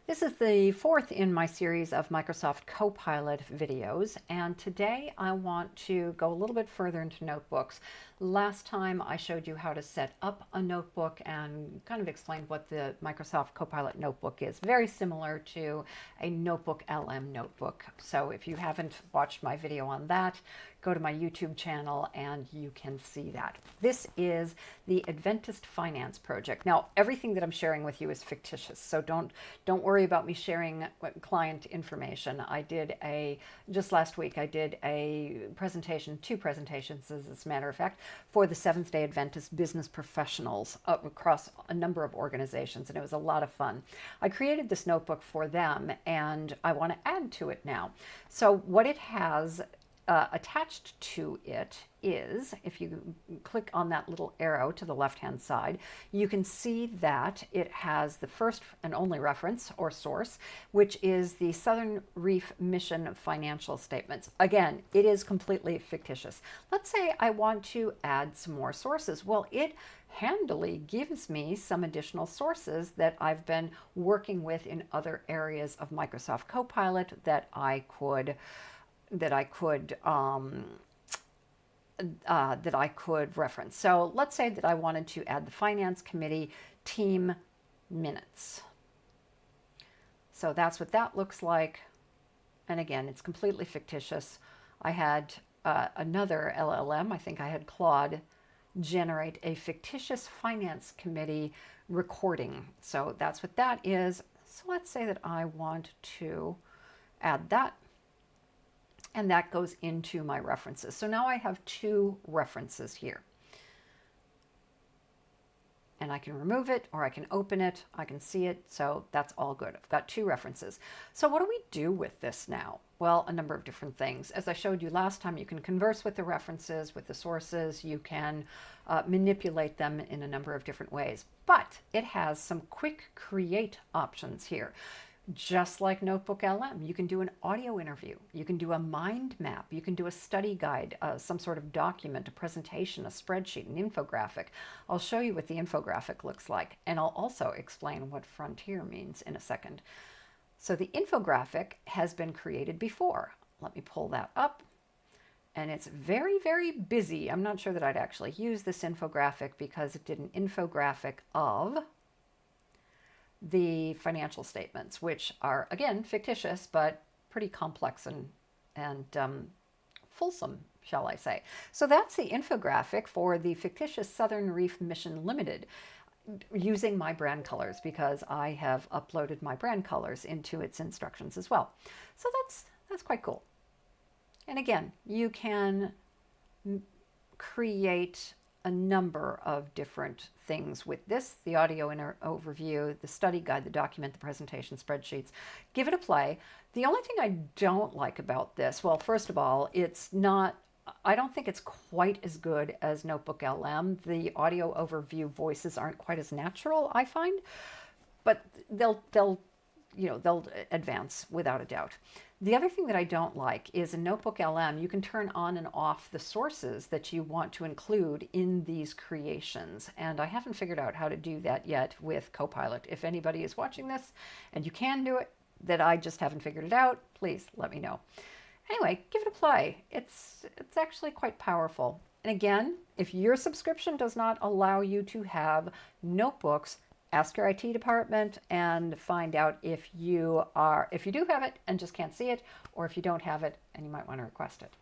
This is the fourth in my series of Microsoft Copilot videos, and today I want to go a little bit further into notebooks. Last time I showed you how to set up a notebook and kind of explained what the Microsoft Copilot notebook is. Very similar to a NotebookLM notebook. So if you haven't watched my video on that, go to my YouTube channel and you can see that. This is the Adventist Finance Project. Now, everything that I'm sharing with you is fictitious, so don't worry about me sharing client information. Just last week, I did a presentation, two presentations as a matter of fact, for the Seventh-day Adventist business professionals across a number of organizations, and it was a lot of fun. I created this notebook for them, and I want to add to it now. So what it has attached to it is, if you click on that little arrow to the left-hand side, you can see that it has the first and only reference or source, which is the Southern Reef Mission financial statements. Again, it is completely fictitious. Let's say I want to add some more sources. Well, it handily gives me some additional sources that I've been working with in other areas of Microsoft Copilot that I could reference. So let's say that I wanted to add the Finance Committee team minutes. So that's what that looks like. And again, it's completely fictitious. I had another LLM, I think I had Claude, generate a fictitious Finance Committee recording. So that's what that is. So let's say that I want to add that. And that goes into my references. So now I have two references here. And I can remove it or I can open it. I can see it. So that's all good. I've got two references. So what do we do with this now? Well, a number of different things. As I showed you last time, you can converse with the references, with the sources. You can manipulate them in a number of different ways. But it has some quick create options here. Just like NotebookLM, you can do an audio interview, you can do a mind map, you can do a study guide, some sort of document, a presentation, a spreadsheet, an infographic. I'll show you what the infographic looks like, and I'll also explain what frontier means in a second. So the infographic has been created before. Let me pull that up. And it's very, very busy. I'm not sure that I'd actually use this infographic because it did an infographic of the financial statements, which are, again, fictitious, but pretty complex and fulsome, shall I say. So that's the infographic for the fictitious Southern Reef Mission Limited, using my brand colors because I have uploaded my brand colors into its instructions as well. So that's quite cool. And again, you can create a number of different things with this, the audio overview, the study guide, the document, the presentation, spreadsheets. Give it a play. The only thing I don't like about this, well, first of all, I don't think it's quite as good as NotebookLM. The audio overview voices aren't quite as natural, I find, but they'll advance without a doubt. The other thing that I don't like is in NotebookLM, you can turn on and off the sources that you want to include in these creations. And I haven't figured out how to do that yet with Copilot. If anybody is watching this and you can do it, that I just haven't figured it out, please let me know. Anyway, give it a play. It's actually quite powerful. And again, if your subscription does not allow you to have notebooks, ask your IT department and find out if you do have it and just can't see it, or if you don't have it and you might want to request it.